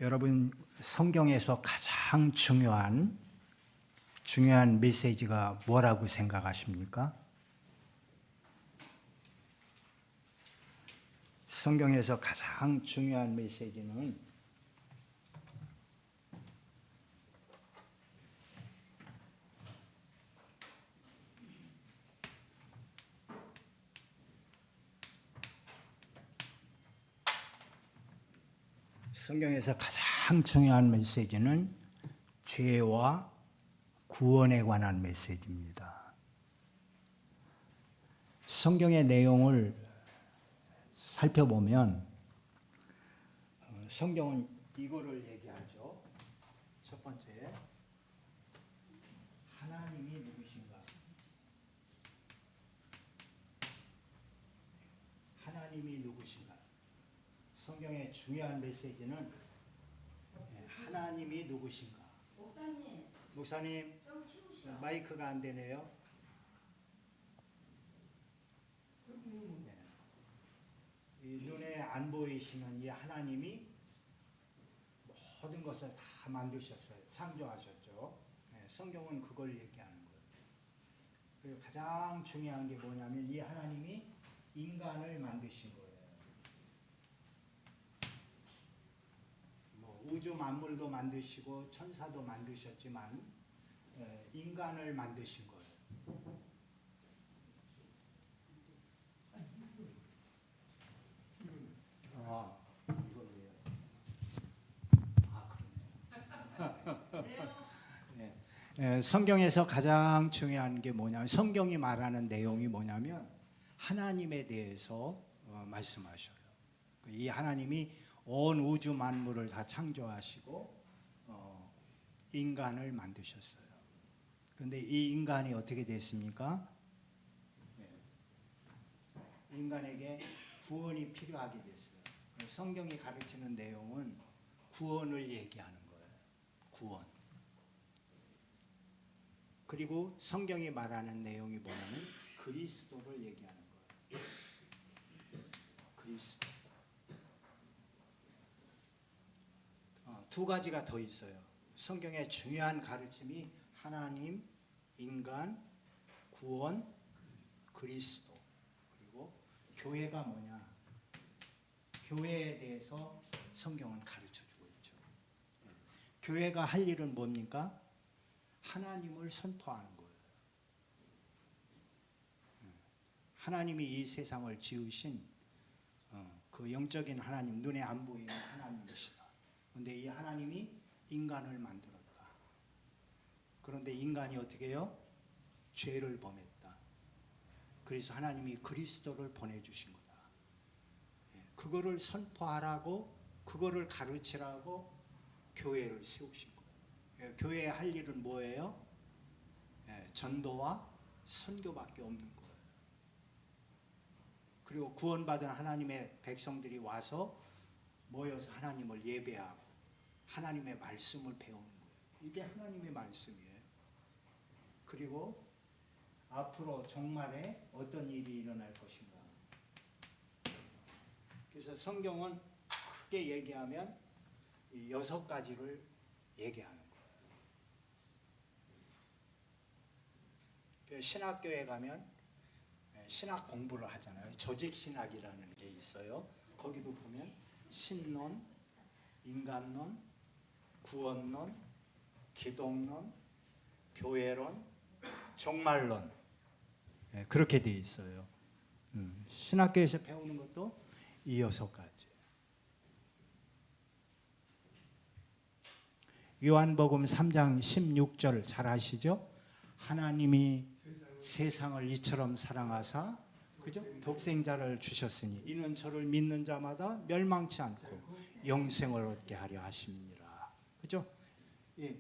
여러분, 성경에서 가장 중요한 메시지가 뭐라고 생각하십니까? 성경에서 가장 중요한 메시지는 죄와 구원에 관한 메시지입니다. 성경의 내용을 살펴보면 성경은 이거를 얘기하죠. 첫 번째, 하나님이 누구신가? 하나님이 누구신가? 성경의 중요한 메시지는 하나님이 누구신가? 목사님 마이크가 안 되네요. 네. 이 눈에 안 보이시는 이 하나님이 모든 것을 다 만드셨어요. 창조하셨죠. 네, 성경은 그걸 얘기하는 거예요. 그리고 가장 중요한 게 뭐냐면 이 하나님이 인간을 만드신 거예요. 우주 만물도 만드시고 천사도 만드셨지만 인간을 만드신 거예요. 이걸 왜요? 그러네요. 성경에서 가장 중요한 게 뭐냐면 성경이 말하는 내용이 뭐냐면 하나님에 대해서 말씀하셔요. 이 하나님이 온 우주 만물을 다 창조하시고 인간을 만드셨어요. 그런데 이 인간이 어떻게 됐습니까? 인간에게 구원이 필요하게 됐어요. 성경이 가르치는 내용은 구원을 얘기하는 거예요. 구원. 그리고 성경이 말하는 내용이 뭐냐면 그리스도를 얘기하는 거예요. 그리스도. 두 가지가 더 있어요. 성경의 중요한 가르침이 하나님, 인간, 구원, 그리스도. 그리고 교회가 뭐냐? 교회에 대해서 성경은 가르쳐주고 있죠. 교회가 할 일은 뭡니까? 하나님을 선포하는 거예요. 하나님이 이 세상을 지으신 그 영적인 하나님, 눈에 안 보이는 하나님이시다. 그런데 이 하나님이 인간을 만들었다. 그런데 인간이 어떻게 해요? 죄를 범했다. 그래서 하나님이 그리스도를 보내주신 거다. 그거를 선포하라고, 그거를 가르치라고 교회를 세우신 거예요. 교회의 할 일은 뭐예요? 전도와 선교밖에 없는 거예요. 그리고 구원받은 하나님의 백성들이 와서 모여서 하나님을 예배하고 하나님의 말씀을 배우는 거예요. 이게 하나님의 말씀이에요. 그리고 앞으로 종말에 어떤 일이 일어날 것인가. 그래서 성경은 크게 얘기하면 이 6가지를 얘기하는 거예요. 신학교에 가면 신학 공부를 하잖아요. 조직신학이라는 게 있어요. 거기도 보면 신론, 인간론, 구원론, 기독론, 교회론, 종말론, 그렇게 돼 있어요. 신학교에서 배우는 것도 이 6가지. 요한복음 3장 16절 잘 아시죠? 하나님이 세상을 이처럼 사랑하사, 그죠? 독생자를 주셨으니 이는 저를 믿는 자마다 멸망치 않고 영생을 얻게 하려 하십니다. 그죠?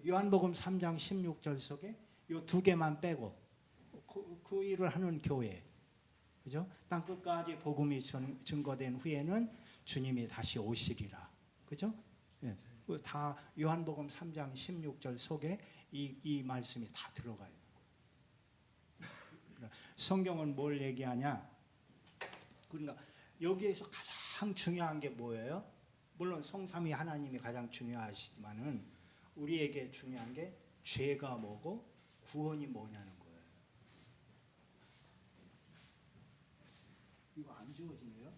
요한복음 3장 16절 속에 이 2개만 빼고 그 일을 하는 교회, 그죠? 땅 끝까지 복음이 증거된 후에는 주님이 다시 오시리라, 그죠? 다 요한복음 3장 16절 속에 이 말씀이 다 들어가요. 성경은 뭘 얘기하냐? 그러니까 여기에서 가장 중요한 게 뭐예요? 물론 성삼위 하나님이 가장 중요하시지만은 우리에게 중요한 게 죄가 뭐고 구원이 뭐냐는 거예요. 이거 안 지워지네요?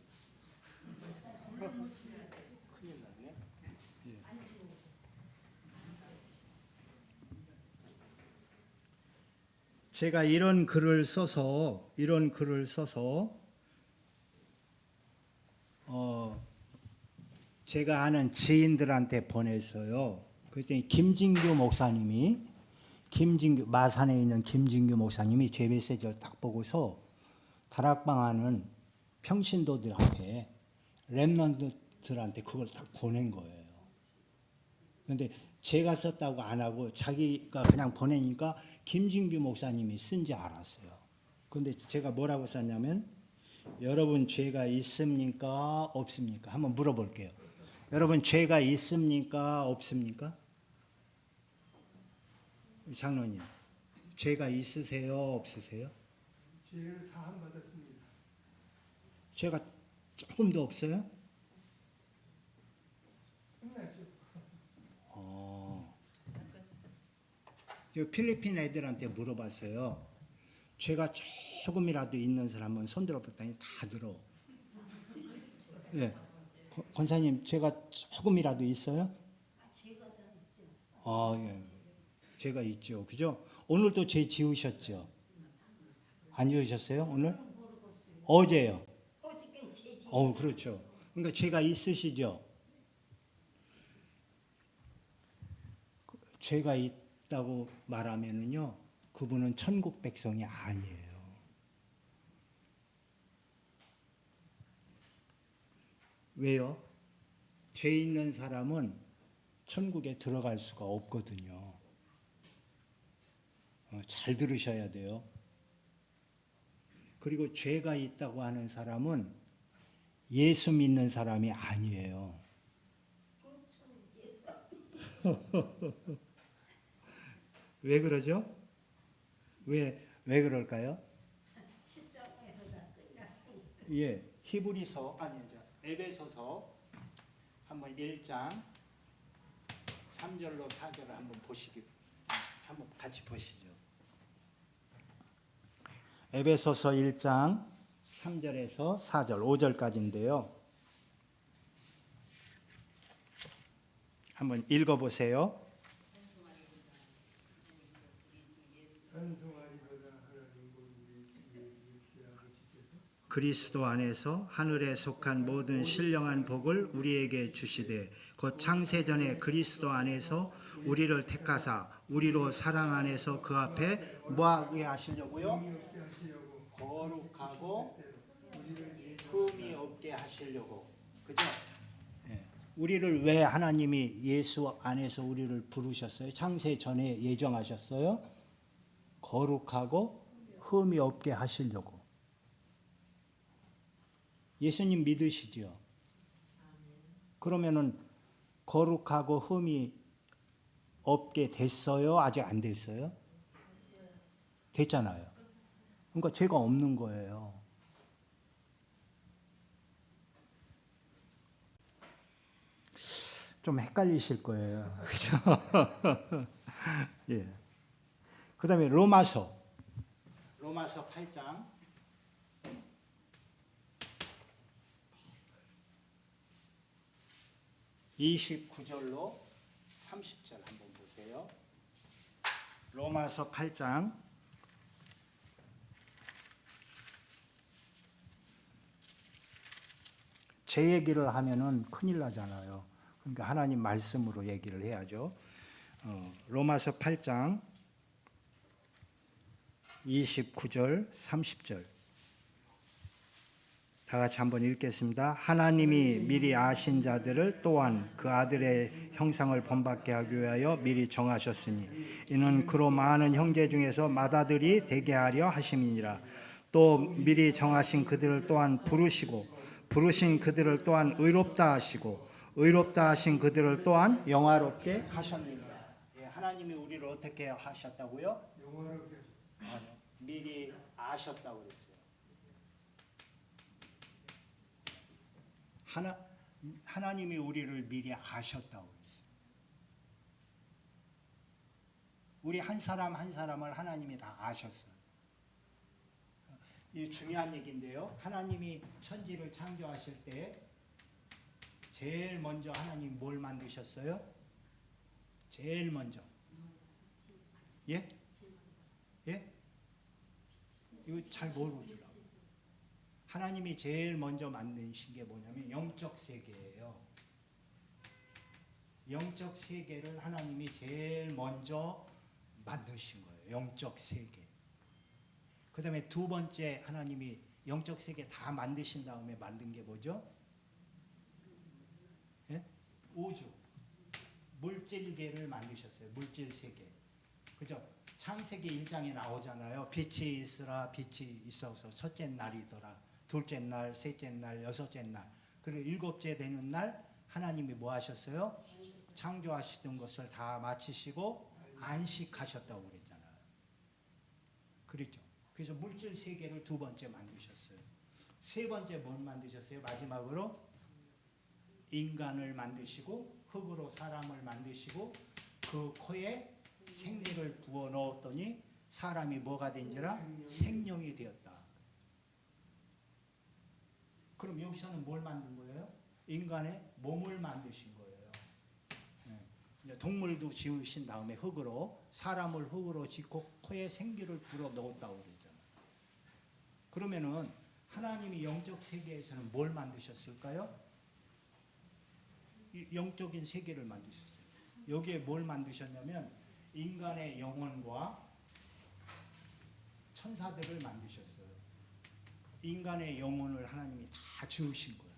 큰일 났네. 예. 제가 이런 글을 써서 제가 아는 지인들한테 보냈어요. 그랬더니 김진규 목사님이 마산에 있는 김진규 목사님이 제 메시지를 딱 보고서 다락방하는 평신도들한테 렘넌트들한테 그걸 딱 보낸 거예요. 그런데 제가 썼다고 안 하고 자기가 그냥 보내니까 김진규 목사님이 쓴지 알았어요. 그런데 제가 뭐라고 썼냐면 여러분 죄가 있습니까? 없습니까? 한번 물어볼게요. 여러분 죄가 있습니까? 없습니까? 장로님, 죄가 있으세요? 없으세요? 죄를 사함 받았습니다. 죄가 조금도 없어요? 끝나죠. 필리핀 애들한테 물어봤어요. 죄가 조금이라도 있는 사람은 손 들어봤더니 다 들어. 예, 권사님 죄가 조금이라도 있어요? 죄가 다 있죠. 예, 죄가 있죠. 그죠? 오늘도 죄 지우셨죠? 안 지우셨어요? 오늘? 어제요. 어저께는 죄지. 그렇죠. 그러니까 죄가 있으시죠? 죄가 있다고 말하면은요, 그분은 천국 백성이 아니에요. 왜요? 죄 있는 사람은 천국에 들어갈 수가 없거든요. 잘 들으셔야 돼요. 그리고 죄가 있다고 하는 사람은 예수 믿는 사람이 아니에요. 왜 그러죠? 왜 그럴까요? 십자가에서 다 끝났으니까. 예, 히브리서 에베소서 한번 1장 3절로 4절을 한번 한번 같이 보시죠. 에베소서 1장 3절에서 4절, 5절까지인데요. 한번 읽어보세요. 찬송하리로다 하나님 우리 귀한 아버지께서 그리스도 안에서 하늘에 속한 모든 신령한 복을 우리에게 주시되 곧 창세전에 그리스도 안에서 우리를 택하사 우리로 사랑 안에서 그 앞에 뭐하게 하시려고요? 없게 하시려고 거룩하고 우리를 흠이 없게 하시려고. 그죠? 우리를 왜 하나님이 예수 안에서 우리를 부르셨어요? 창세전에 예정하셨어요? 거룩하고 흠이 없게 하시려고. 예수님 믿으시죠? 그러면은 거룩하고 흠이 없게 됐어요? 아직 안 됐어요? 됐잖아요. 그러니까 죄가 없는 거예요. 좀 헷갈리실 거예요. 그죠? 예. 그 다음에 로마서 8장 29절로 30절 한번 보세요. 로마서 8장 제 얘기를 하면은 큰일 나잖아요. 그러니까 하나님 말씀으로 얘기를 해야죠. 로마서 8장 29절 30절 다 같이 한번 읽겠습니다. 하나님이 미리 아신 자들을 또한 그 아들의 형상을 본받게 하기 위하여 미리 정하셨으니 이는 그로 많은 형제 중에서 맏아들이 되게 하려 하심이니라. 또 미리 정하신 그들을 또한 부르시고 부르신 그들을 또한 의롭다 하시고 의롭다 하신 그들을 또한 영화롭게 하셨느니라. 하나님이 우리를 어떻게 하셨다고요? 영원하게 미리 아셨다고 그랬어요. 하나님이 우리를 미리 아셨다고 그랬어요. 우리 한 사람 한 사람을 하나님이 다 아셨어요. 이 중요한 얘기인데요. 하나님이 천지를 창조하실 때 제일 먼저 하나님 뭘 만드셨어요? 제일 먼저. 예? 예? 이거 잘 모르더라고요. 하나님이 제일 먼저 만드신 게 뭐냐면 영적 세계예요. 영적 세계를 하나님이 제일 먼저 만드신 거예요. 영적 세계. 그 다음에 두 번째 하나님이 영적 세계 다 만드신 다음에 만든 게 뭐죠? 예? 우주. 물질계를 만드셨어요. 물질 세계. 그죠? 창세기 1장에 나오잖아요. 빛이 있으라 빛이 있어서 첫째 날이더라. 둘째 날, 셋째 날, 여섯째 날. 그리고 일곱째 되는 날 하나님이 뭐 하셨어요? 창조하시던 것을 다 마치시고 안식하셨다고 그랬잖아요. 그렇죠? 그래서 물질 세계를 두 번째 만드셨어요. 세 번째 뭘 만드셨어요? 마지막으로 인간을 만드시고 흙으로 사람을 만드시고 그 코에 생리를 부어 넣었더니 사람이 뭐가 된지라? 생명이 되었다. 그럼 여기서는 뭘 만든 거예요? 인간의 몸을 만드신 거예요. 이제 동물도 지으신 다음에 흙으로 사람을 흙으로 짓고 코에 생기를 불어 넣었다고 그러잖아요. 그러면은 하나님이 영적 세계에서는 뭘 만드셨을까요? 이 영적인 세계를 만드셨어요. 여기에 뭘 만드셨냐면 인간의 영혼과 천사들을 만드셨어요. 인간의 영혼을 하나님이 다 지으신 거예요.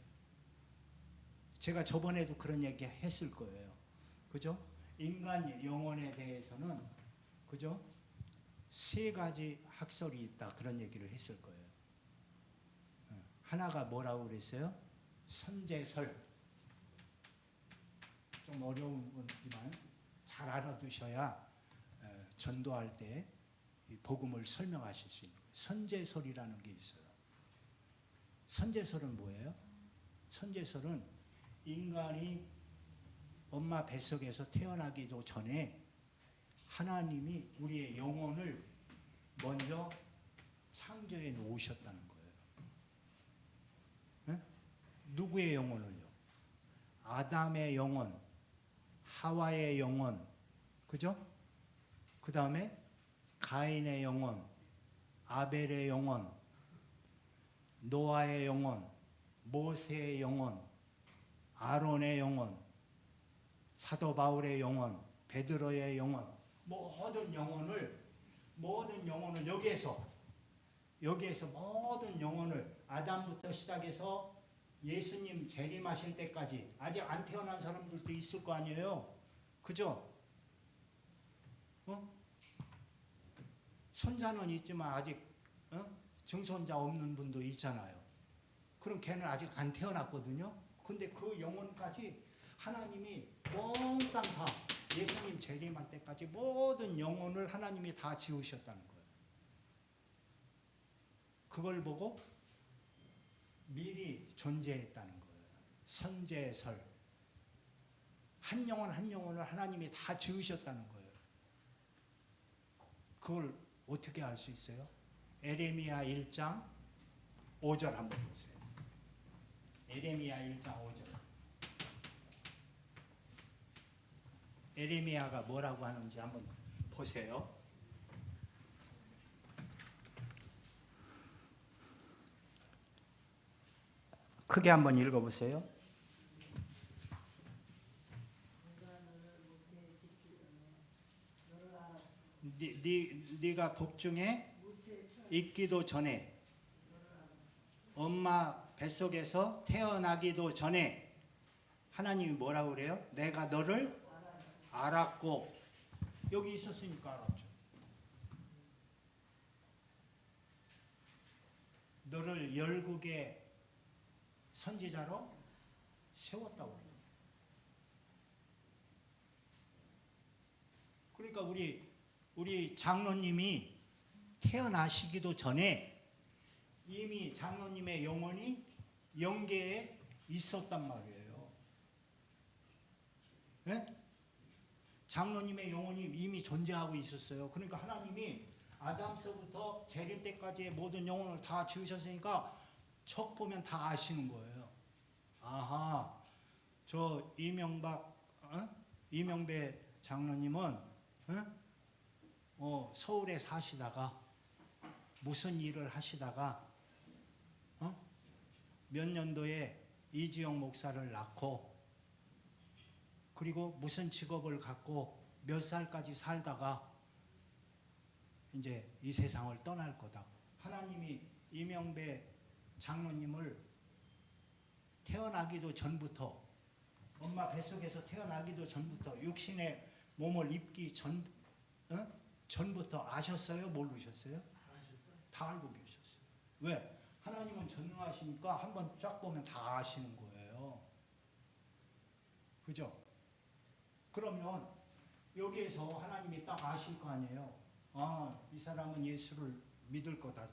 제가 저번에도 그런 얘기 했을 거예요. 그죠? 인간 영혼에 대해서는 그죠? 세 가지 학설이 있다. 그런 얘기를 했을 거예요. 하나가 뭐라고 그랬어요? 선제설. 좀 어려운 건지만 잘 알아두셔야 전도할 때 복음을 설명하실 수 있는 거예요. 선제설이라는 게 있어요. 선제설은 뭐예요? 선제설은 인간이 엄마 뱃속에서 태어나기도 전에 하나님이 우리의 영혼을 먼저 창조해 놓으셨다는 거예요. 네? 누구의 영혼을요? 아담의 영혼, 하와의 영혼, 그죠? 그 다음에 가인의 영혼, 아벨의 영혼, 노아의 영혼, 모세의 영혼, 아론의 영혼, 사도 바울의 영혼, 베드로의 영혼, 모든 영혼을 여기에서 모든 영혼을 아담부터 시작해서 예수님 재림하실 때까지 아직 안 태어난 사람들도 있을 거 아니에요. 그죠? 손자는 있지만 아직 증손자 없는 분도 있잖아요. 그럼 걔는 아직 안 태어났거든요. 근데 그 영혼까지 하나님이 몽땅 다 예수님 재림할 때까지 모든 영혼을 하나님이 다 지으셨다는 거예요. 그걸 보고 미리 존재했다는 거예요. 선제설. 한 영혼 한 영혼을 하나님이 다 지으셨다는 거예요. 그걸 어떻게 알 수 있어요? 에레미야 1장 5절 한번 보세요. 에레미야 1장 5절. 에레미야가 뭐라고 하는지 한번 보세요. 크게 한번 읽어보세요. 네가 복중에 있기도 전에 엄마 뱃속에서 태어나기도 전에 하나님이 뭐라고 그래요? 내가 너를 알았고. 여기 있었으니까 알았죠. 너를 열국의 선지자로 세웠다고 그래요. 그러니까 우리 장로님이 태어나시기도 전에 이미 장로님의 영혼이 영계에 있었단 말이에요. 예? 장로님의 영혼이 이미 존재하고 있었어요. 그러니까 하나님이 아담서부터 재림 때까지의 모든 영혼을 다 지으셨으니까 척 보면 다 아시는 거예요. 아하, 저 이명배 장로님은 서울에 사시다가 무슨 일을 하시다가 몇 년도에 이지영 목사를 낳고 그리고 무슨 직업을 갖고 몇 살까지 살다가 이제 이 세상을 떠날 거다. 하나님이 이명배 장로님을 태어나기도 전부터 엄마 뱃속에서 태어나기도 전부터 육신의 몸을 입기 전부터 아셨어요? 모르셨어요? 다 알고 계셨어요. 왜? 하나님은 전능하시니까 한번 쫙 보면 다 아시는 거예요. 그죠? 그러면 여기에서 하나님이 딱 아실 거 아니에요. 아, 이 사람은 예수를 믿을 거다.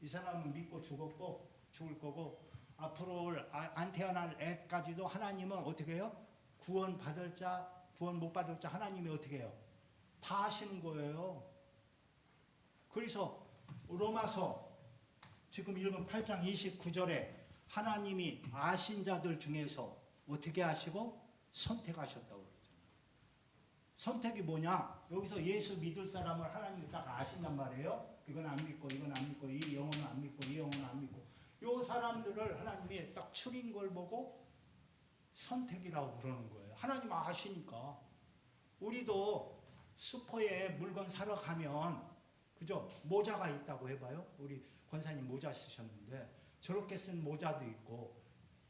이 사람은 믿고 죽을 거고 앞으로 안 태어날 애까지도 하나님은 어떻게 해요? 구원 받을 자, 구원 못 받을 자 하나님이 어떻게 해요? 다 아시는 거예요. 그래서 로마서 지금 읽은 8장 29절에 하나님이 아신 자들 중에서 어떻게 하시고 선택하셨다고 그랬잖아요. 선택이 뭐냐? 여기서 예수 믿을 사람을 하나님이 딱 아신단 말이에요. 이건 안 믿고 이건 안 믿고 이 영혼은 안 믿고 이 영혼은 안 믿고 요 사람들을 하나님이 딱 추린 걸 보고 선택이라고 그러는 거예요. 하나님 아시니까. 우리도 슈퍼에 물건 사러 가면 그죠? 모자가 있다고 해봐요. 우리 권사님 모자 쓰셨는데 저렇게 쓴 모자도 있고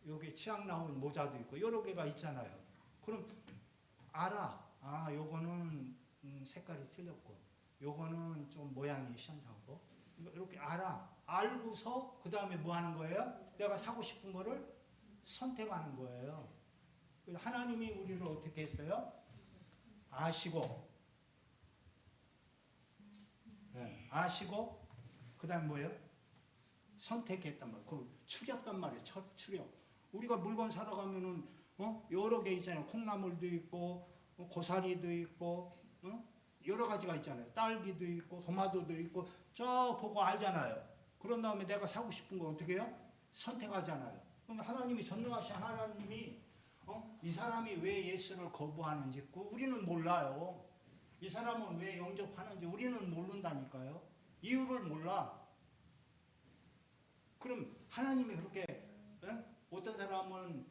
여기 치약 나온 모자도 있고 여러 개가 있잖아요. 그럼 알아. 아, 요거는 색깔이 틀렸고 요거는 좀 모양이 시원하고 이렇게 알아. 알고서 그 다음에 뭐 하는 거예요? 내가 사고 싶은 거를 선택하는 거예요. 하나님이 우리를 어떻게 했어요? 아시고 네, 아시고 그 다음에 뭐예요? 선택했단 말이에요. 그 추렸단 말이에요. 추려. 우리가 물건 사러 가면은 여러 개 있잖아요. 콩나물도 있고 고사리도 있고 여러 가지가 있잖아요. 딸기도 있고 토마토도 있고 쭉 보고 알잖아요. 그런 다음에 내가 사고 싶은 거 어떻게 해요? 선택하잖아요. 그러니까 하나님이 전능하신 하나님이 이 사람이 왜 예수를 거부하는지 우리는 몰라요. 이 사람은 왜 영접하는지 우리는 모른다니까요. 이유를 몰라. 그럼 하나님이 그렇게 어떤 사람은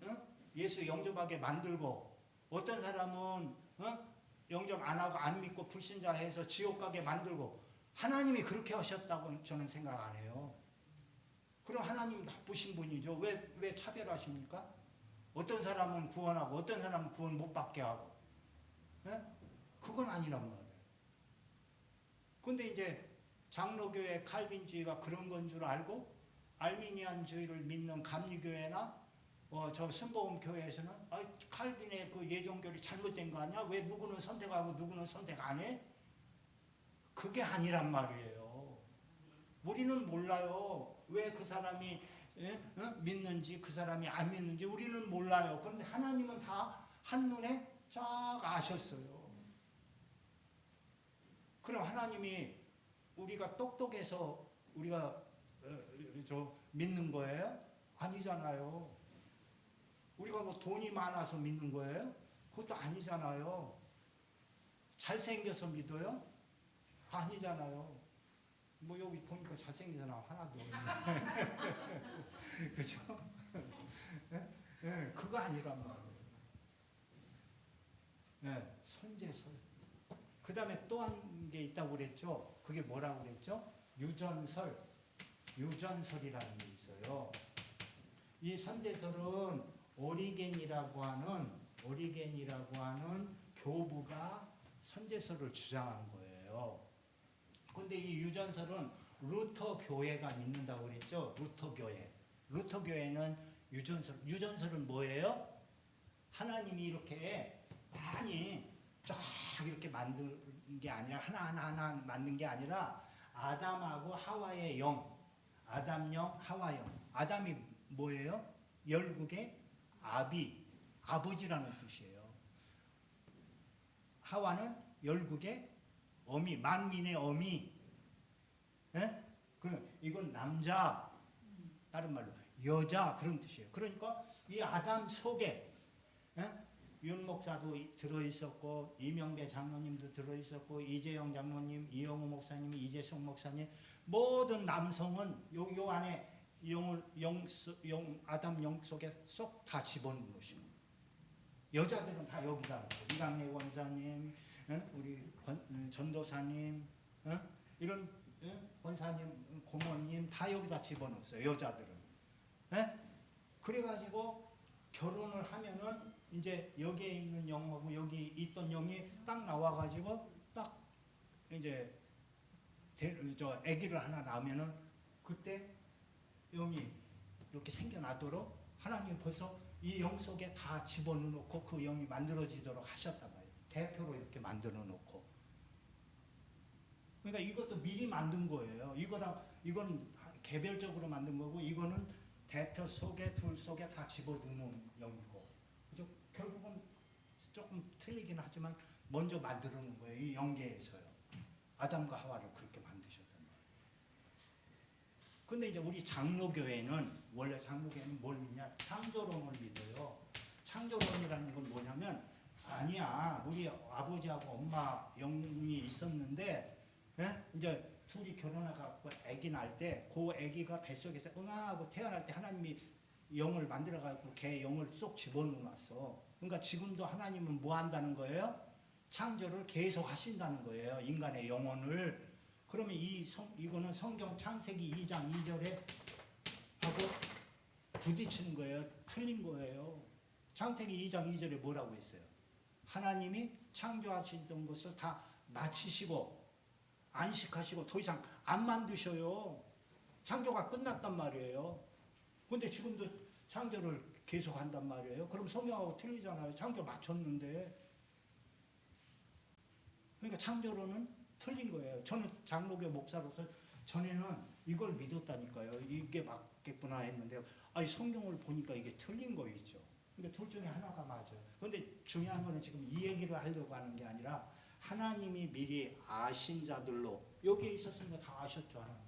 예수 영접하게 만들고 어떤 사람은 영접 안 하고 안 믿고 불신자해서 지옥 가게 만들고 하나님이 그렇게 하셨다고 저는 생각 안 해요. 그럼 하나님 나쁘신 분이죠. 왜 차별하십니까? 어떤 사람은 구원하고 어떤 사람은 구원 못 받게 하고 그건 아니란 말이에요. 근데 이제 장로교회 칼빈주의가 그런 건 줄 알고 알미니안주의를 믿는 감리교회나 저 순복음교회에서는 칼빈의 그 예종결이 잘못된 거 아니야? 왜 누구는 선택하고 누구는 선택 안 해? 그게 아니란 말이에요. 우리는 몰라요. 왜 그 사람이 믿는지 그 사람이 안 믿는지 우리는 몰라요. 그런데 하나님은 다 한눈에 쫙 아셨어요. 그럼 하나님이 우리가 똑똑해서 우리가 믿는 거예요? 아니잖아요. 우리가 뭐 돈이 많아서 믿는 거예요? 그것도 아니잖아요. 잘생겨서 믿어요? 아니잖아요. 뭐 여기 보니까 잘생긴 사람 하나도 없네. 그죠? 네, 그거 아니란 말이에요. 네, 선제설. 그 다음에 또 한 게 있다고 그랬죠? 그게 뭐라고 그랬죠? 유전설. 유전설이라는 게 있어요. 이 선제설은 오리겐이라고 하는 교부가 선제설을 주장한 거예요. 근데 이 유전설은 루터 교회가 믿는다고 그랬죠? 루터 교회. 루터 교회는 유전설은 뭐예요? 하나님이 이렇게 많이 쫙 이렇게 만든 게 아니라 하나하나 만든 게 아니라 아담하고 하와의 영, 아담영, 하와영. 아담이 뭐예요? 열국의 아비, 아버지라는 뜻이에요. 하와는 열국의 어미, 만민의 어미. 예? 그럼 이건 남자, 다른 말로 여자 그런 뜻이에요. 그러니까 이 아담 속에 윤 목사도 들어있었고 이명배 장로님도 들어있었고 이재영 장로님, 이영호 목사님, 이재숙 목사님 모든 남성은 요 안에 아담 영 속에 쏙 다 집어넣으시고 여자들은 다 여기다 이강래 원사님, 우리 전도사님, 이런 권사님, 고모님 다 여기다 집어넣었어요. 여자들은. 그래가지고 결혼을 하면은 이제 여기에 있는 영하고 여기 있던 영이 딱 나와가지고 딱 이제 아기를 하나 낳으면은 그때 영이 이렇게 생겨나도록 하나님 벌써 이 영 속에 다 집어넣고 그 영이 만들어지도록 하셨단 말이에요. 대표로 이렇게 만들어 놓고. 그러니까 이것도 미리 만든 거예요. 이거는 개별적으로 만든 거고 이거는 대표 속에 둘 속에 다 집어넣는 영이고. 그죠? 결국은 조금 틀리긴 하지만 먼저 만들어 놓은 거예요. 이 영계에서요. 아담과 하와를 그렇게 만드셨단 말이에요. 근데 이제 우리 장로교회는 원래 장로교회는 뭘 믿냐? 창조론을 믿어요. 창조론이라는 건 뭐냐면 아니야. 우리 아버지하고 엄마 영이 있었는데 이제 둘이 결혼해갖고 아기 낳을 때 그 아기가 뱃속에서 응아하고 태어날 때 하나님이 영을 만들어갖고 걔 영을 쏙 집어넣어놨어. 그러니까 지금도 하나님은 뭐 한다는 거예요? 창조를 계속 하신다는 거예요. 인간의 영혼을. 그러면 이거는 성경 창세기 2장 2절에 하고 부딪히는 거예요. 틀린 거예요. 창세기 2장 2절에 뭐라고 했어요? 하나님이 창조하시던 것을 다 마치시고 안식하시고 더 이상 안 만드셔요. 창조가 끝났단 말이에요. 근데 지금도 창조를 계속 한단 말이에요. 그럼 성경하고 틀리잖아요. 창조 마쳤는데. 그러니까 창조로는 틀린 거예요. 저는 장로교 목사로서 전에는 이걸 믿었다니까요. 이게 맞겠구나 했는데 성경을 보니까 이게 틀린 거 있죠. 근데 둘 중에 하나가 맞아요. 그런데 중요한 거는 지금 이 얘기를 하려고 하는 게 아니라 하나님이 미리 아신 자들로 여기에 있었으니까 다 아셨죠. 하나님.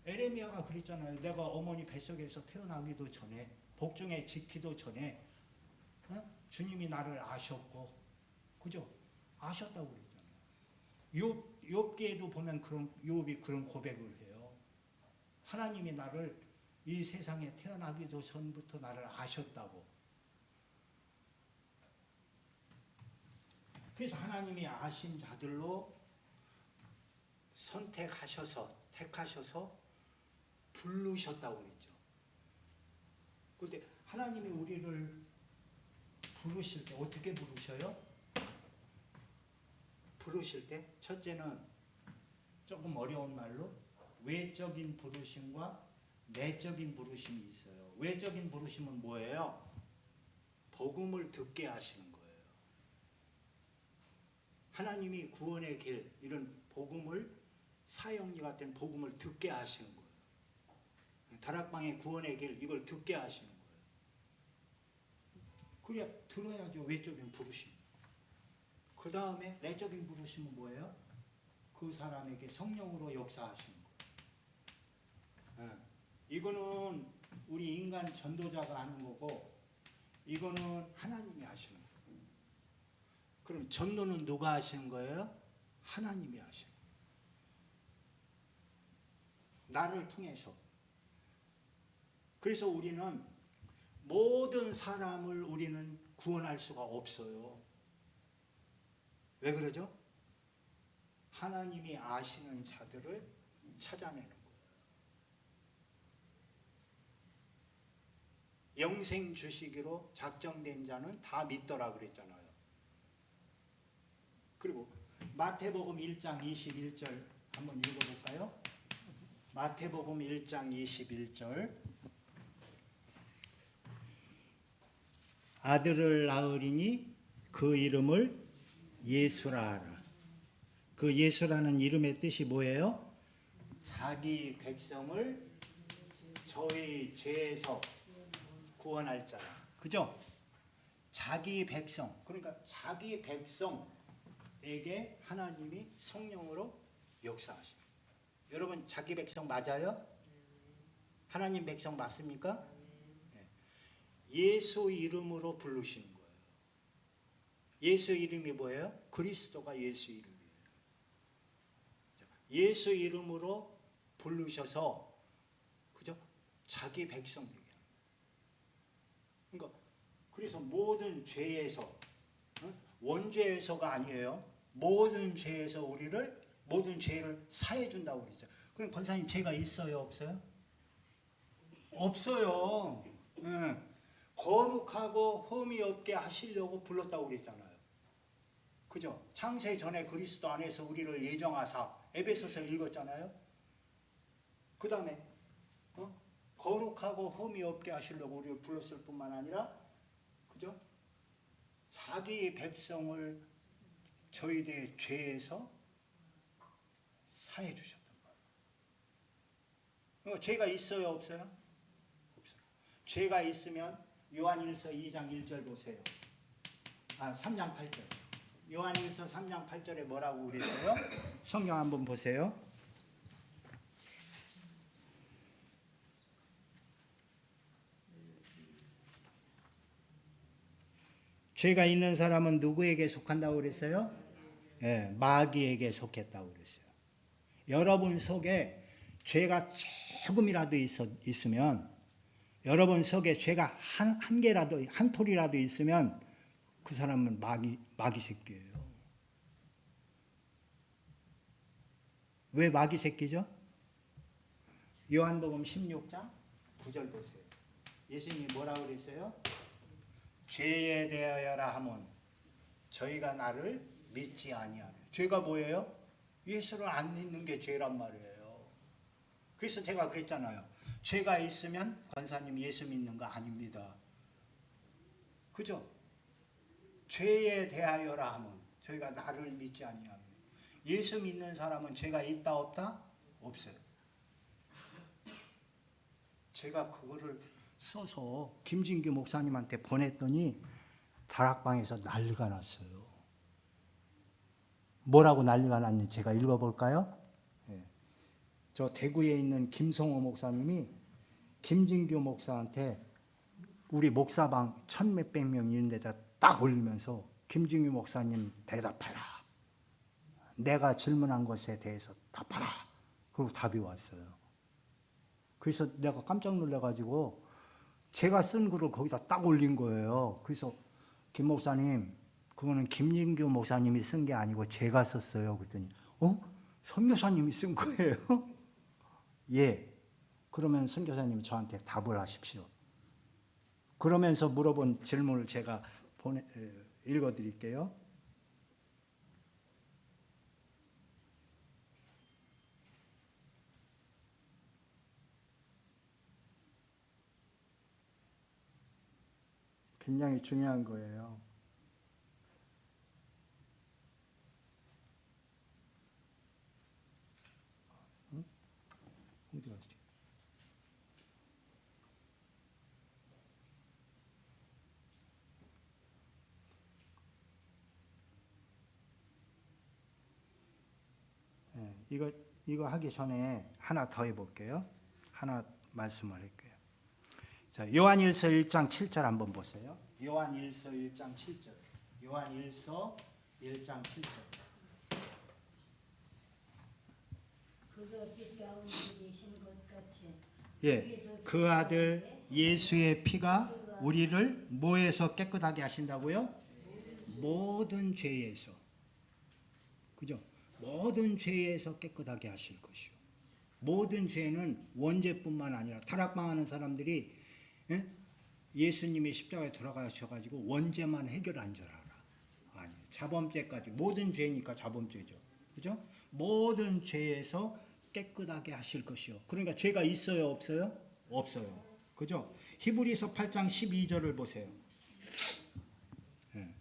에레미야가 그랬잖아요. 내가 어머니 뱃속에서 태어나기도 전에 복중에 지키도 전에 주님이 나를 아셨고 그죠? 아셨다고 그랬잖아요. 욥기에도 보면 욥이 그런 고백을 해요. 하나님이 나를 이 세상에 태어나기도 전부터 나를 아셨다고. 그래서 하나님이 아신 자들로 택하셔서 부르셨다고 그랬죠. 그런데 하나님이 우리를 부르실 때 어떻게 부르셔요? 부르실 때 첫째는 조금 어려운 말로 외적인 부르심과 내적인 부르심이 있어요. 외적인 부르심은 뭐예요? 복음을 듣게 하시는 거예요. 하나님이 구원의 길 이런 복음을 사형리 같은 복음을 듣게 하시는 거예요. 다락방의 구원의 길 이걸 듣게 하시는 거예요. 그래야 들어야죠. 외적인 부르심. 그 다음에 내적인 부르심은 뭐예요? 그 사람에게 성령으로 역사하시는 거예요. 이거는 우리 인간 전도자가 하는 거고 이거는 하나님이 하시는 거예요. 그럼 전도는 누가 하시는 거예요? 하나님이 하시는 거예요. 나를 통해서. 그래서 우리는 모든 사람을 우리는 구원할 수가 없어요. 왜 그러죠? 하나님이 아시는 자들을 찾아내는 거예요. 영생 주시기로 작정된 자는 다 믿더라 그랬잖아요. 그리고 마태복음 1장 21절 한번 읽어볼까요? 마태복음 1장 21절 아들을 낳으리니 그 이름을 예수라 하라. 그 예수라는 이름의 뜻이 뭐예요? 자기 백성을 저희 죄에서 구원할 자라. 그죠? 자기 백성, 그러니까 자기 백성에게 하나님이 성령으로 역사하십니다. 여러분 자기 백성 맞아요? 하나님 백성 맞습니까? 네. 예수 이름으로 부르시는 거예요. 예수 이름이 뭐예요? 그리스도가 예수 이름이에요. 예수 이름으로 부르셔서 그죠? 자기 백성 되게 합니다. 그러니까 그래서 모든 죄에서 원죄에서가 아니에요. 모든 죄에서 모든 죄를 사해 준다고 그랬죠. 그럼 권사님 죄가 있어요, 없어요? 없어요. 거룩하고 흠이 없게 하시려고 불렀다고 그랬잖아요. 그죠? 창세 전에 그리스도 안에서 우리를 예정하사 에베소서 읽었잖아요. 그 다음에 거룩하고 흠이 없게 하시려고 우리를 불렀을 뿐만 아니라 그죠? 자기 백성을 저희들의 죄에서 사해 주셨단 말이에요. 죄가 있어요, 없어요? 없어요. 죄가 있으면 요한일서 2장 1절 보세요. 3장 8절. 요한일서 3장 8절에 뭐라고 그랬어요? 성경 한번 보세요. 죄가 있는 사람은 누구에게 속한다고 그랬어요? 예, 마귀에게 속했다고 그랬어요. 여러분 속에 죄가 조금이라도 있으면, 여러분 속에 죄가 한 개라도, 한 톨이라도 있으면 그 사람은 마귀 새끼예요. 왜 마귀 새끼죠? 요한복음 16장 9절 보세요. 예수님이 뭐라고 그랬어요? 죄에 대하여라 하면 저희가 나를 믿지 아니하며. 죄가 뭐예요? 예수를 안 믿는 게 죄란 말이에요. 그래서 제가 그랬잖아요. 죄가 있으면 권사님 예수 믿는 거 아닙니다. 그죠? 죄에 대하여라 하면 저희가 나를 믿지 아니하며. 예수 믿는 사람은 죄가 있다 없다? 없어요. 제가 그거를 써서 김진규 목사님한테 보냈더니 다락방에서 난리가 났어요. 뭐라고 난리가 났는지 제가 읽어볼까요? 네. 저 대구에 있는 김성호 목사님이 김진규 목사한테 우리 목사방 1,몇백 명 있는 데다 딱 올리면서 김진규 목사님 대답해라. 내가 질문한 것에 대해서 답하라. 그리고 답이 왔어요. 그래서 내가 깜짝 놀라가지고 제가 쓴 글을 거기다 딱 올린 거예요. 그래서 김 목사님, 그거는 김진규 목사님이 쓴 게 아니고 제가 썼어요. 그랬더니 선교사님이 쓴 거예요? 예. 그러면 선교사님이 저한테 답을 하십시오. 그러면서 물어본 질문을 제가 읽어드릴게요. 굉장히 중요한 거예요. 어디 갔지? 네, 이거 하기 전에 하나 더 해볼게요. 하나 말씀을 할게요. 자, 요한일서 1장 7절 한번 보세요. 요한일서 1장 7절. 요한일서 1장 7절. 그가 빛 가운데 계신 것 같이 예, 그 아들 예수의 피가 우리를 뭐에서 깨끗하게 하신다고요? 모든 죄에서. 그죠? 모든 죄에서 깨끗하게 하실 것이요. 모든 죄는 원죄뿐만 아니라 타락방하는 사람들이 예수님이 십자가에 돌아가셔가지고 원죄만 해결 안 줄 알아. 아니, 자범죄까지. 모든 죄니까 자범죄죠. 그죠? 모든 죄에서 깨끗하게 하실 것이요. 그러니까 죄가 있어요, 없어요? 없어요. 그죠? 히브리서 8장 12절을 보세요.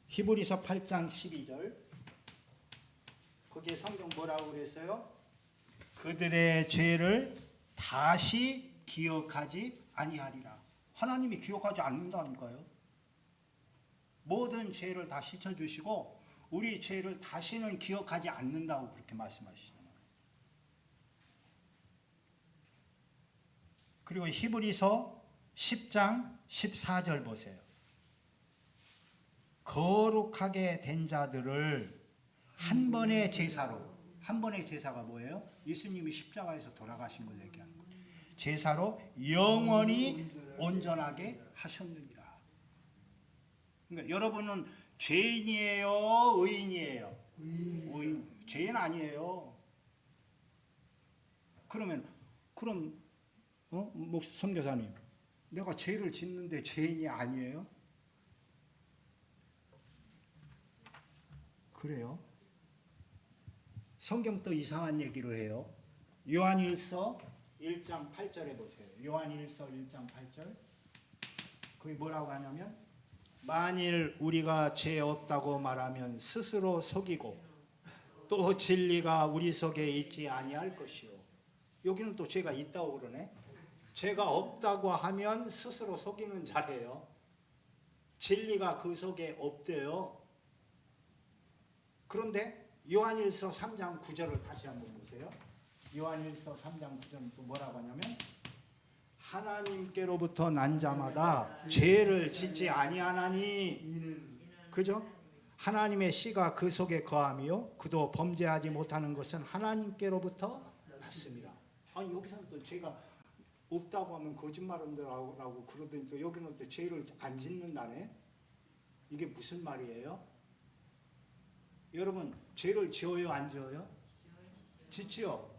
히브리서 8장 12절. 거기에 성경 뭐라고 그랬어요? 그들의 죄를 다시 기억하지 아니하리라. 하나님이 기억하지 않는다니까요. 모든 죄를 다 씻어주시고 우리 죄를 다시는 기억하지 않는다고 그렇게 말씀하시잖아요. 그리고 히브리서 10장 14절 보세요. 거룩하게 된 자들을 한 번의 제사로, 한 번의 제사가 뭐예요? 예수님이 십자가에서 돌아가신 걸 얘기하는 거예요. 제사로 영원히 온전하게 하셨느니라. 그러니까 여러분은 죄인이에요, 의인이에요? 의인. 죄인 아니에요. 그럼 선교사님, 내가 죄를 짓는데 죄인이 아니에요? 그래요? 성경 또 이상한 얘기를 해요. 요한일서 1장 8절에 보세요. 요한일서 1장 8절. 그게 뭐라고 하냐면 만일 우리가 죄 없다고 말하면 스스로 속이고 또 진리가 우리 속에 있지 아니할 것이요. 여기는 또 죄가 있다고 그러네. 죄가 없다고 하면 스스로 속이는 자래요. 진리가 그 속에 없대요. 그런데 요한일서 3장 9절을 다시 한번 보세요. 요한일서 3장 9절은 또 뭐라고 하냐면 하나님께로부터 난 자마다 죄를 짓지 아니하나니, 그죠? 하나님의 씨가 그 속에 거함이요 그도 범죄하지 못하는 것은 하나님께로부터 났습니다. 아니 여기서는 또 죄가 없다고 하면 거짓말한다고 그러더니 또 여기는 또 죄를 안 짓는다네. 이게 무슨 말이에요? 여러분 죄를 지어요 안 지어요? 짓지요.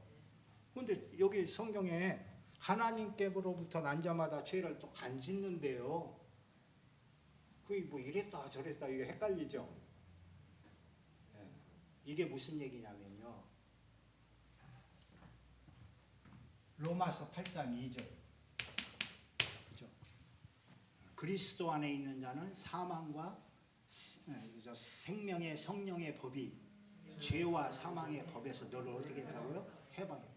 근데 여기 성경에 하나님께로부터 난 자마다 죄를 또 안 짓는데요. 그게 뭐 이랬다 저랬다 이게 헷갈리죠. 이게 무슨 얘기냐면요. 로마서 8장 2절. 그죠? 그리스도 안에 있는 자는 사망과 생명의 성령의 법이 죄와 사망의 법에서 너를 어떻게 했다고요? 해방해.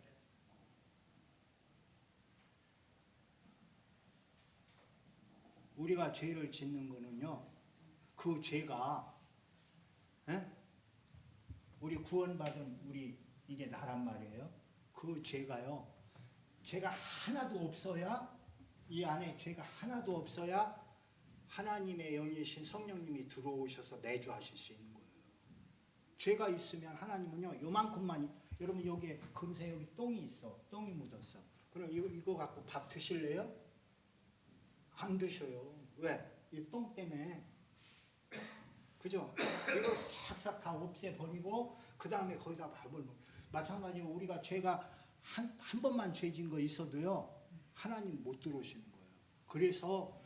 우리가 죄를 짓는 거는요, 그 죄가 우리 구원받은 우리 이게 나란 말이에요. 그 죄가요, 죄가 하나도 없어야, 이 안에 죄가 하나도 없어야 하나님의 영이신 성령님이 들어오셔서 내주하실 수 있는 거예요. 죄가 있으면 하나님은요, 요만큼만, 여러분 여기에 금세 여기 똥이 있어, 똥이 묻었어. 그럼 이거 갖고 밥 드실래요? 안 드셔요. 왜? 이 똥 때문에. 그죠? 이걸 싹싹 다 없애버리고 그 다음에 거기다 밥을 먹어. 마찬가지로 우리가 죄가 한 번만 죄진 거 있어도요, 하나님 못 들어오시는 거예요. 그래서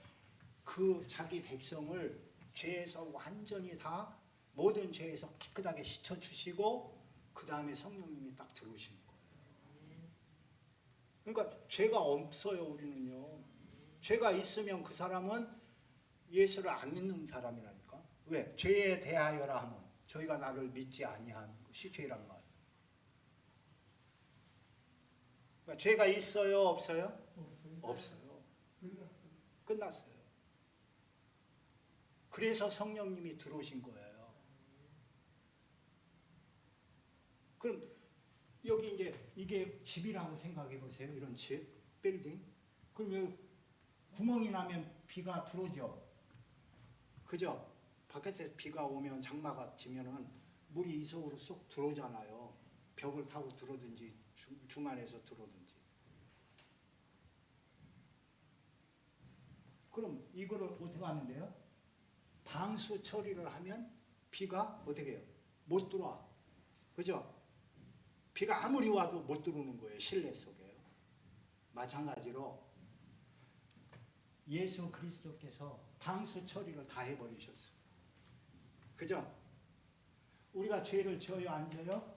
그 자기 백성을 죄에서 완전히 다 모든 죄에서 깨끗하게 씻어주시고 그 다음에 성령님이 딱 들어오시는 거예요. 그러니까 죄가 없어요. 우리는요. 죄가 있으면 그 사람은 예수를 안 믿는 사람이라니까. 왜? 죄에 대하여라 하면 저희가 나를 믿지 아니하는 것이 죄란 말이에요. 그러니까 죄가 있어요? 없어요? 없어요. 끝났어요. 그래서 성령님이 들어오신 거예요. 그럼 여기 이제 이게 집이라고 생각해 보세요. 이런 집, 빌딩. 그럼 여기 구멍이 나면 비가 들어오죠. 그죠? 바깥에 비가 오면 장마가 지면은 물이 이 속으로 쏙 들어오잖아요. 벽을 타고 들어오든지 중안에서 들어오든지. 그럼 이거를 어떻게 하면 돼요? 방수 처리를 하면 비가 어떻게 해요? 못 들어와. 그죠? 비가 아무리 와도 못 들어오는 거예요. 실내 속에요. 마찬가지로 예수 그리스도께서 방수 처리를 다 해버리셨어요. 그죠? 우리가 죄를 져요, 안 져요?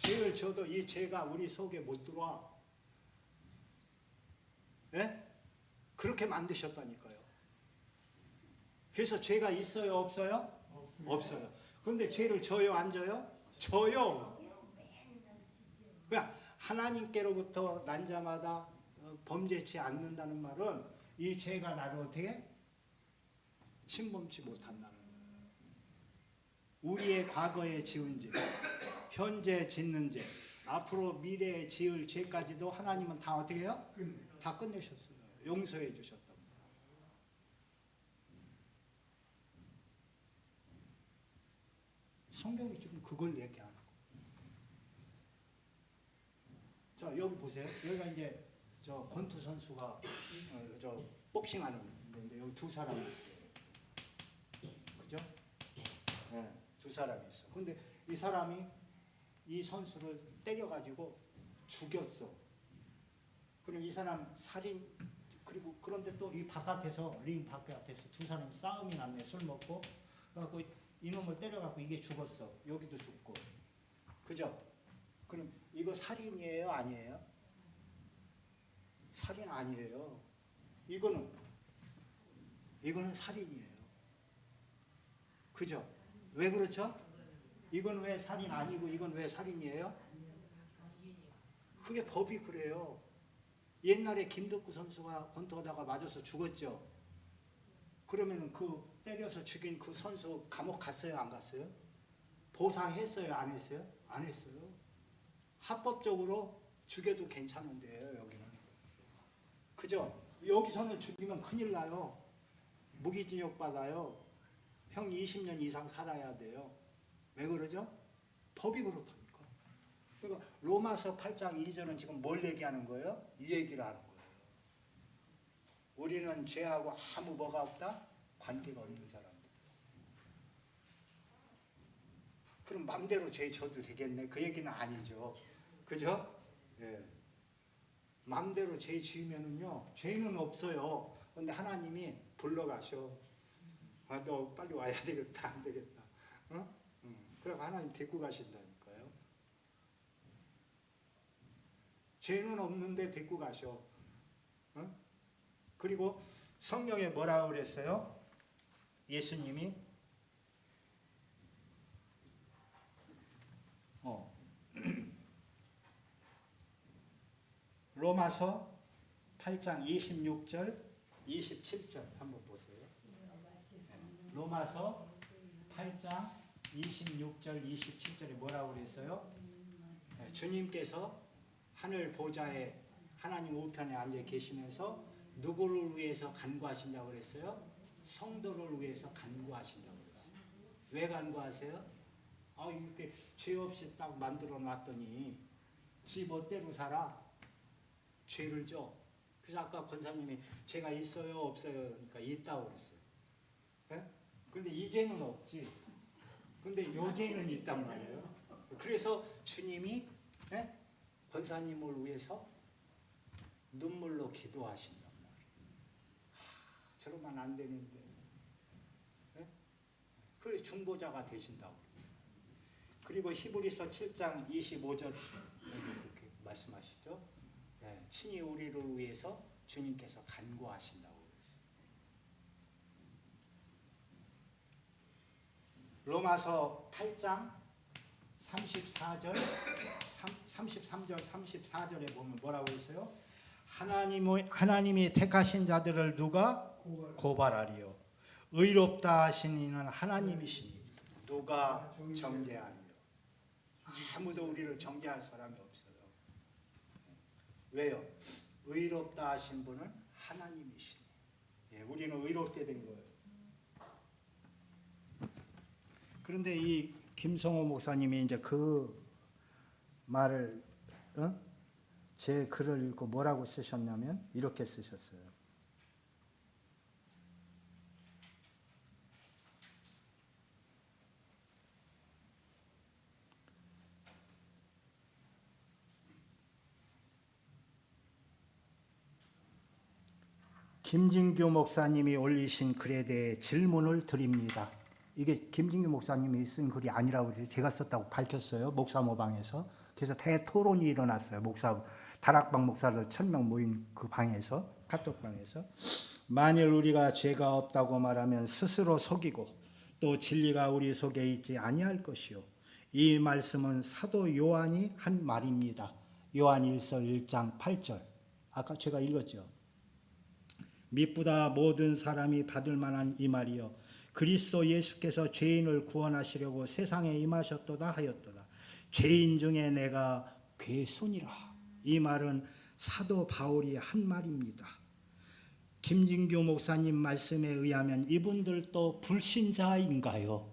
죄를 져도 이 죄가 우리 속에 못 들어와. 예? 그렇게 만드셨다니까요. 그래서 죄가 있어요, 없어요? 없어요. 그런데 죄를 져요, 안 져요? 져요. 그냥 하나님께로부터 난 자마다 범죄치 않는다는 말은 이 죄가 나를 어떻게 침범치 못한다는 거예요. 우리의 과거에 지은 죄, 현재 짓는 죄, 앞으로 미래에 지을 죄까지도 하나님은 다 어떻게 해요? 다 끝내셨어요. 용서해 주셨다고. 성경이 지금 그걸 얘기하는 거예요. 자, 여기 보세요. 여기가 이제 저 권투 선수가 저 복싱하는 데인데 여기 두 사람이 있어요. 그죠? 네, 두 사람이 있어. 근데 이 사람이 이 선수를 때려가지고 죽였어. 그럼 이 사람 살인, 그리고 그런데 또 이 바깥에서, 링 바깥에서 두 사람이 싸움이 났네. 술 먹고. 그래갖고 이놈을 때려갖고 이게 죽었어. 여기도 죽고. 그죠? 그럼 이거 살인이에요? 아니에요? 살인 아니에요. 이거는 살인이에요. 그죠? 왜 그렇죠? 이건 왜 살인 아니고 이건 왜 살인이에요? 그게 법이 그래요. 옛날에 김덕구 선수가 권투하다가 맞아서 죽었죠. 그러면 그 때려서 죽인 그 선수 감옥 갔어요? 안 갔어요? 보상했어요? 안 했어요? 안 했어요. 합법적으로 죽여도 괜찮은데요, 여기는. 그죠? 여기서는 죽이면 큰일 나요. 무기징역 받아요. 형 20년 이상 살아야 돼요. 왜 그러죠? 법이 그렇다니까. 그러니까 로마서 8장 2절은 지금 뭘 얘기하는 거예요? 이 얘기를 하는 거예요. 우리는 죄하고 아무 뭐가 없다? 관계가 없는 사람들. 그럼 맘대로 죄 져도 되겠네? 그 얘기는 아니죠. 그죠? 예. 맘대로 죄 지으면은요, 죄는 없어요. 근데 하나님이 불러가셔. 아, 너 빨리 와야 되겠다, 안 되겠다. 어? 그래서 하나님 데리고 가신다니까요. 죄는 없는데 데리고 가셔. 어? 그리고 성경에 뭐라고 그랬어요? 예수님이 로마서 8장 26절 27절 한번 보세요. 로마서 8장 26절 27절에 뭐라고 그랬어요? 네, 주님께서 하늘 보좌에 하나님 우편에 앉아 계시면서 누구를 위해서 간구하신다고 그랬어요? 성도를 위해서 간구하신다고 그랬어요. 왜 간구하세요? 아, 이렇게 죄 없이 딱 만들어 놨더니 지 멋대로 살아. 죄를 져. 그래서 아까 권사님이 죄가 있어요 없어요? 그러니까 있다고 그랬어요. 네? 근데 이 죄는 없지. 근데 요 죄는 있단 말이에요. 그래서 주님이 권사님을 위해서 눈물로 기도하신단 말이에요. 저러면 안 되는데. 그래서 중보자가 되신다고 그랬죠. 그리고 히브리서 7장 25절 이렇게 말씀하시죠. 네, 친히 우리를 위해서 주님께서 간구하신다고 그랬어요. 로마서 8장 34절 33절 34절에 보면 뭐라고 했어요? 하나님이 택하신 자들을 누가 고발하리요? 의롭다 하신 이는 하나님이시니 누가 정죄하리요? 아무도 우리를 정죄할 사람이 없어요. 왜요? 의롭다 하신 분은 하나님이시니. 예, 우리는 의롭게 된 거예요. 그런데 이 김성호 목사님이 이제 그 말을 제 글을 읽고 뭐라고 쓰셨냐면 이렇게 쓰셨어요. 김진규 목사님이 올리신 글에 대해 질문을 드립니다. 이게 김진규 목사님이 쓴 글이 아니라고 제가 썼다고 밝혔어요. 목사모방에서. 그래서 대토론이 일어났어요. 다락방 목사들 1000명 모인 그 방에서, 카톡방에서. 만일 우리가 죄가 없다고 말하면 스스로 속이고 또 진리가 우리 속에 있지 아니할 것이요. 이 말씀은 사도 요한이 한 말입니다. 요한일서 1장 8절. 아까 제가 읽었죠. 미쁘다 모든 사람이 받을 만한 이 말이요. 그리스도 예수께서 죄인을 구원하시려고 세상에 임하셨도다 하였도다. 죄인 중에 내가 괴손이라. 이 말은 사도 바울이 한 말입니다. 김진규 목사님 말씀에 의하면 이분들도 불신자인가요?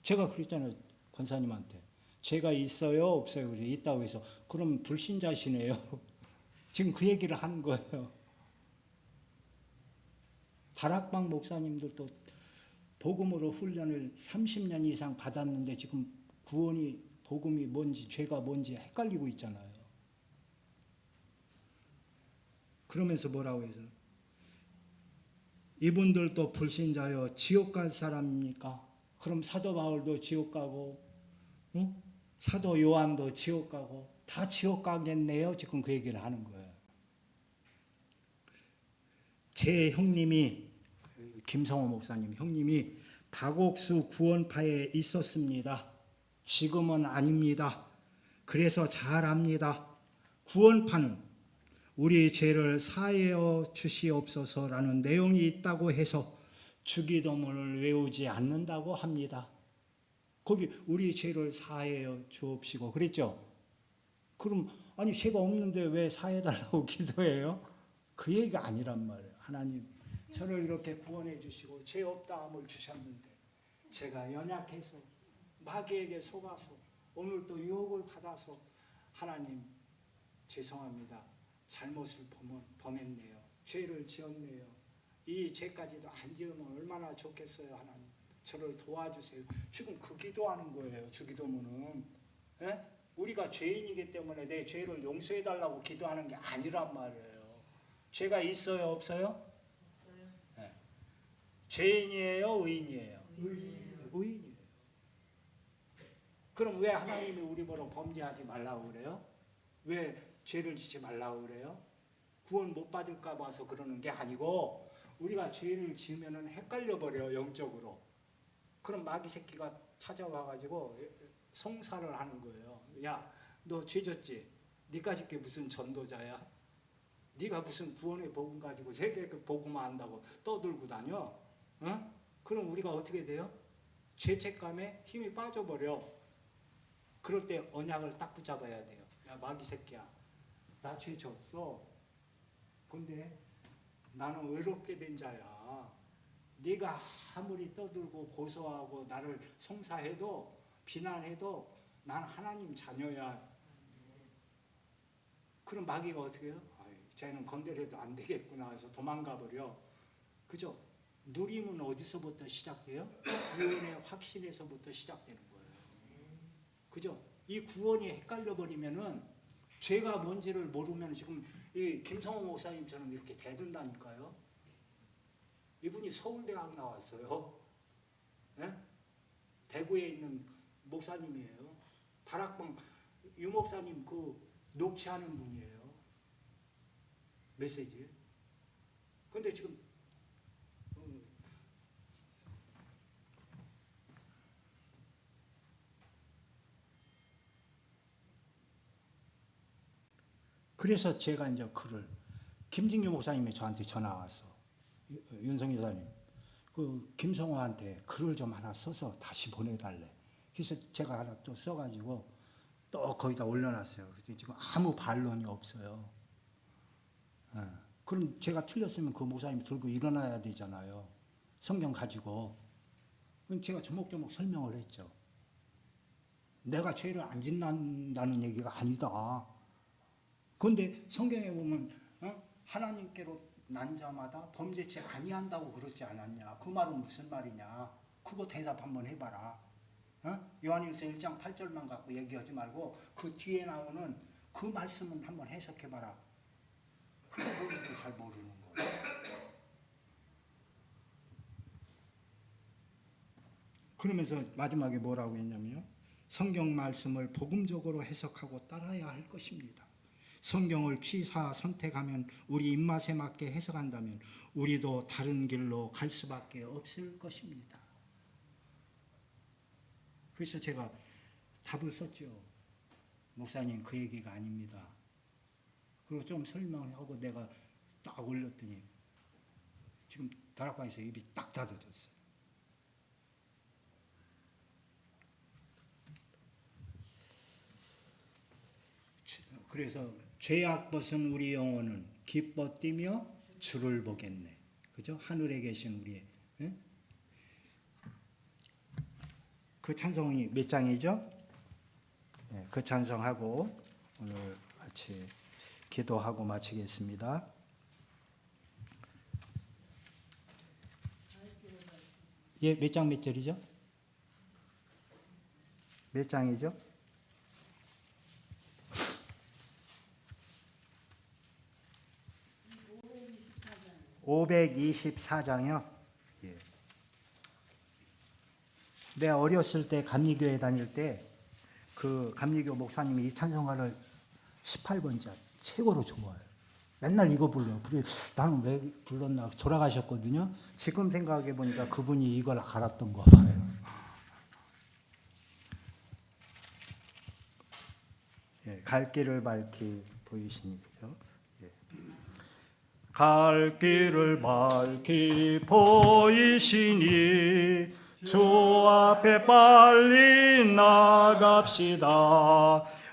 제가 그랬잖아요. 권사님한테. 죄가 있어요? 없어요? 그래. 있다고 해서 그럼 불신자시네요. 지금 그 얘기를 하는 거예요. 다락방 목사님들도 복음으로 훈련을 30년 이상 받았는데 지금 구원이 복음이 뭔지 죄가 뭔지 헷갈리고 있잖아요. 그러면서 뭐라고 해서 이분들도 불신자여 지옥 갈 사람입니까? 그럼 사도 바울도 지옥 가고 사도 요한도 지옥 가고 다 지옥 가겠네요. 지금 그 얘기를 하는 거예요. 제 형님이 김성호 목사님 형님이 박옥수 구원파에 있었습니다. 지금은 아닙니다. 그래서 잘 압니다. 구원파는 우리 죄를 사하여 주시옵소서라는 내용이 있다고 해서 주기도문을 외우지 않는다고 합니다. 거기 우리 죄를 사하여 주옵시고 그랬죠? 그럼 아니 죄가 없는데 왜 사해달라고 기도해요? 그 얘기가 아니란 말이에요. 하나님 저를 이렇게 구원해 주시고 죄 없다함을 주셨는데 제가 연약해서 마귀에게 속아서 오늘 또 유혹을 받아서 하나님 죄송합니다. 잘못을 범했네요. 죄를 지었네요. 이 죄까지도 안 지으면 얼마나 좋겠어요. 하나님 저를 도와주세요. 지금 그 기도하는 거예요. 주기도문은 예? 우리가 죄인이기 때문에 내 죄를 용서해달라고 기도하는 게 아니란 말이에요. 죄가 있어요? 없어요? 네. 죄인이에요? 의인이에요? 의인이에요. 그럼 왜 하나님이 우리 보러 범죄하지 말라고 그래요? 왜 죄를 짓지 말라고 그래요? 구원 못 받을까 봐서 그러는 게 아니고 우리가 죄를 지으면 헷갈려 버려요. 영적으로. 그럼 마귀 새끼가 찾아와가지고 송사를 하는 거예요. 야, 너 죄 졌지? 니까지 게 무슨 전도자야? 네가 무슨 구원의 복음 가지고 세계 복음만 한다고 떠들고 다녀? 어? 그럼 우리가 어떻게 돼요? 죄책감에 힘이 빠져버려. 그럴 때 언약을 딱 붙잡아야 돼요. 야, 마귀 새끼야, 나 죄 졌어. 근데 나는 의롭게 된 자야. 네가 아무리 떠들고 고소하고 나를 송사해도 비난해도 난 하나님 자녀야. 그럼 마귀가 어떻게 해요? 쟤는 건드려도 안 되겠구나 해서 도망가 버려. 그죠? 누림은 어디서부터 시작돼요? 구원의 확신에서부터 시작되는 거예요. 그죠? 이 구원이 헷갈려 버리면은 죄가 뭔지를 모르면 지금 이 김성호 목사님처럼 이렇게 대든다니까요. 이분이 서울대학 나왔어요. 네? 대구에 있는 목사님이에요. 다락방 유목사님 그 녹취하는 분이에요. 메시지. 근데 지금 그래서 제가 이제 글을 김진규 목사님이 저한테 전화 왔어. 윤성 여사님, 그 김성호한테 글을 좀 하나 써서 다시 보내달래. 그래서 제가 하나 또 써가지고 또 거기다 올려놨어요. 그래서 지금 아무 반론이 없어요. 그럼 제가 틀렸으면 그 목사님 들고 일어나야 되잖아요. 성경 가지고. 제가 조목조목 설명을 했죠. 내가 죄를 안 짓는다는 얘기가 아니다. 그런데 성경에 보면 하나님께로 난 자마다 범죄치 아니한다고 그러지 않았냐. 그 말은 무슨 말이냐. 그거 대답 한번 해봐라. 요한일서 1장 8절만 갖고 얘기하지 말고 그 뒤에 나오는 그 말씀은 한번 해석해봐라. 그게 뭔지도 잘 모르는 거예요. 그러면서 마지막에 뭐라고 했냐면요. 성경 말씀을 복음적으로 해석하고 따라야 할 것입니다. 성경을 취사 선택하면 우리 입맛에 맞게 해석한다면 우리도 다른 길로 갈 수밖에 없을 것입니다. 그래서 제가 답을 썼죠. 목사님 그 얘기가 아닙니다. 그리고 좀 설명하고 내가 딱 올렸더니 지금 다락방에서 입이 딱 닫아졌어요. 그래서 죄악 벗은 우리 영혼은 기뻐 뛰며 주를 보겠네. 그죠? 하늘에 계신 우리의. 예? 그 찬송이 몇 장이죠? 예, 그 찬송하고 오늘 같이 기도하고 마치겠습니다. 예, 몇 장 몇 절이죠? 몇 장이죠? 524장이요. 예. 내가 어렸을 때 감리교회 다닐 때 그 감리교 목사님이 이 찬송가를 18번째 최고로 좋아해요. 맨날 이거 불러요. 그래 나는 왜 불렀나 돌아가셨거든요. 지금 생각해 보니까 그분이 이걸 알았던 거 봐요. 예, 갈 길을 밝히 보이시니 그죠? 예. 갈 길을 밝히 보이시니 주 앞에 빨리 나갑시다.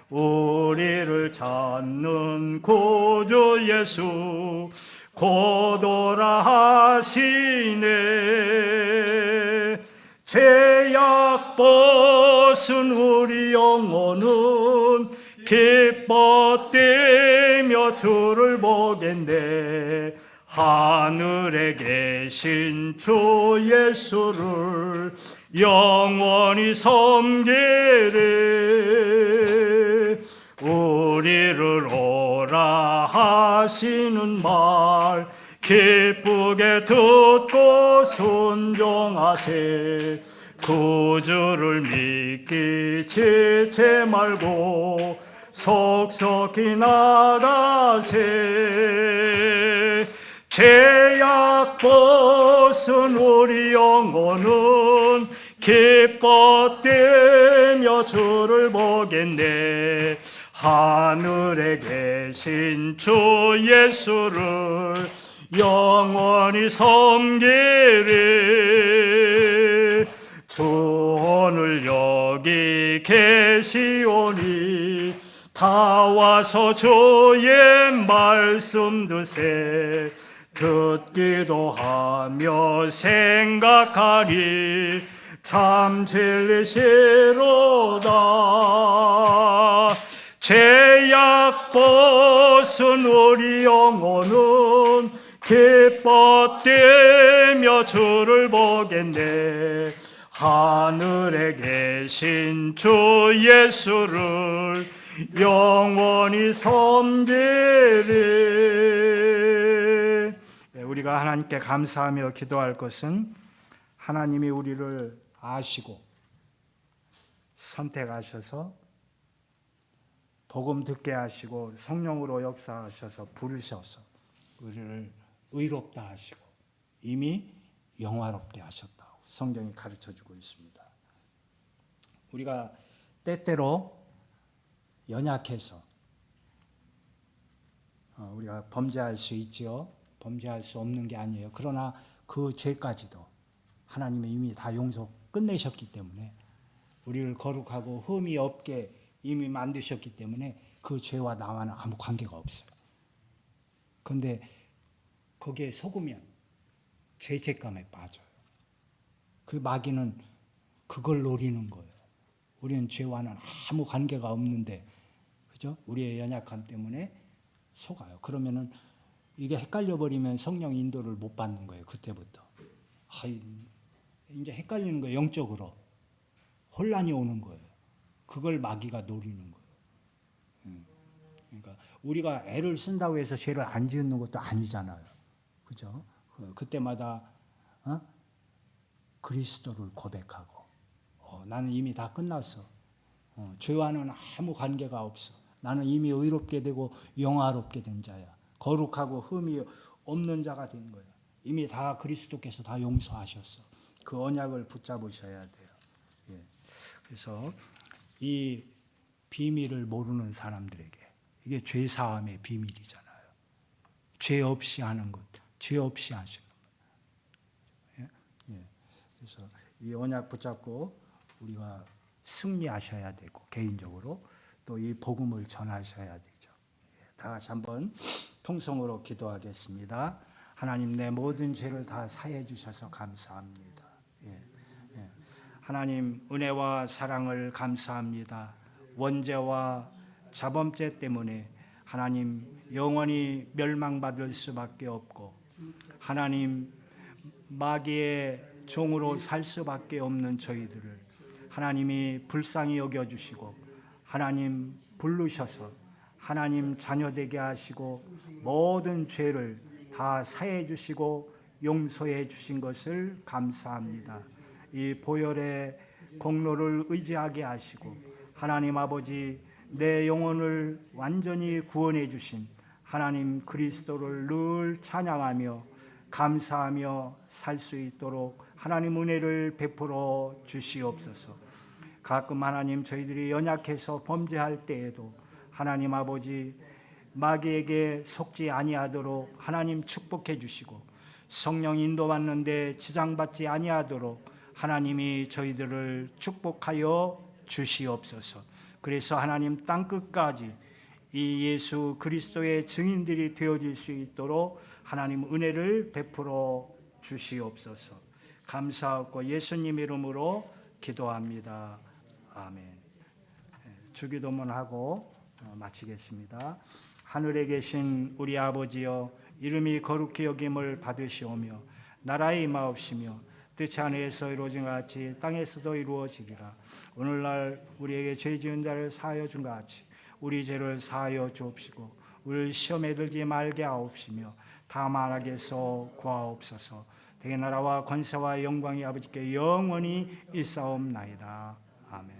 우리를 찾는 구주 예수 곧 오라 하시네. 죄악 벗은 우리 영혼은 기뻐 뛰며 주를 보겠네. 하늘에 계신 주 예수를 영원히 섬기리. 우리를 오라 하시는 말 기쁘게 듣고 순종하세. 구주를 믿기 지체 말고 속속히 나가세. 죄악 벗은 우리 영혼은 기뻐 뛰며 주를 보겠네. 하늘에 계신 주 예수를 영원히 섬기리. 주 오늘 여기 계시오니 다 와서 주의 말씀 드세. 듣기도 하며 생각하니 참 진리시로다. 죄악 벗은 우리 영혼은 기뻐 뛰며 주를 보겠네. 하늘에 계신 주 예수를 영원히 섬기리. 우리가 하나님께 감사하며 기도할 것은 하나님이 우리를 아시고 선택하셔서 복음 듣게 하시고 성령으로 역사하셔서 부르셔서 우리를 의롭다 하시고 이미 영화롭게 하셨다고 성경이 가르쳐주고 있습니다. 우리가 때때로 연약해서 우리가 범죄할 수 있지요. 범죄할 수 없는 게 아니에요. 그러나 그 죄까지도 하나님이 이미 다 용서 끝내셨기 때문에 우리를 거룩하고 흠이 없게 이미 만드셨기 때문에 그 죄와 나와는 아무 관계가 없어요. 그런데 거기에 속으면 죄책감에 빠져요. 그 마귀는 그걸 노리는 거예요. 우리는 죄와는 아무 관계가 없는데, 그죠? 우리의 연약함 때문에 속아요. 그러면은 이게 헷갈려 버리면 성령 인도를 못 받는 거예요. 그때부터. 이제 헷갈리는 거예요. 영적으로 혼란이 오는 거예요. 그걸 마귀가 노리는 거예요. 그러니까 우리가 애를 쓴다고 해서 죄를 안 짓는 것도 아니잖아요. 그죠? 그때마다 그리스도를 고백하고 나는 이미 다 끝났어. 죄와는 아무 관계가 없어. 나는 이미 의롭게 되고 영화롭게 된 자야. 거룩하고 흠이 없는 자가 된 거야. 이미 다 그리스도께서 다 용서하셨어. 그 언약을 붙잡으셔야 돼요. 예. 그래서 이 비밀을 모르는 사람들에게 이게 죄사함의 비밀이잖아요. 죄 없이 하는 것, 죄 없이 하시는 것. 그래서 이 언약 붙잡고 우리가 승리하셔야 되고 개인적으로 또 이 복음을 전하셔야 되죠. 다 같이 한번 통성으로 기도하겠습니다. 하나님, 내 모든 죄를 다 사해 주셔서 감사합니다. 하나님, 은혜와 사랑을 감사합니다. 원죄와 자범죄 때문에 하나님 영원히 멸망받을 수밖에 없고 하나님 마귀의 종으로 살 수밖에 없는 저희들을 하나님이 불쌍히 여겨주시고 하나님 부르셔서 하나님 자녀되게 하시고 모든 죄를 다 사해 주시고 용서해 주신 것을 감사합니다. 이 보혈의 공로를 의지하게 하시고 하나님 아버지 내 영혼을 완전히 구원해 주신 하나님 그리스도를 늘 찬양하며 감사하며 살 수 있도록 하나님 은혜를 베풀어 주시옵소서. 가끔 하나님 저희들이 연약해서 범죄할 때에도 하나님 아버지 마귀에게 속지 아니하도록 하나님 축복해 주시고 성령 인도받는데 지장받지 아니하도록 하나님이 저희들을 축복하여 주시옵소서. 그래서 하나님 땅끝까지 이 예수 그리스도의 증인들이 되어질 수 있도록 하나님 은혜를 베풀어 주시옵소서. 감사하고 예수님 이름으로 기도합니다. 아멘. 주기도문 하고 마치겠습니다. 하늘에 계신 우리 아버지여, 이름이 거룩히 여김을 받으시오며 나라의 임하옵시며 뜻이 하늘에서 이루어진 것 같이 땅에서도 이루어지리라. 오늘날 우리에게 죄 지은 자를 사하여 준 것 같이 우리 죄를 사하여 주옵시고 우리를 시험에 들지 말게 하옵시며 다만 악에서 구하옵소서. 대개 나라와 권세와 영광이 아버지께 영원히 있사옵나이다. 아멘.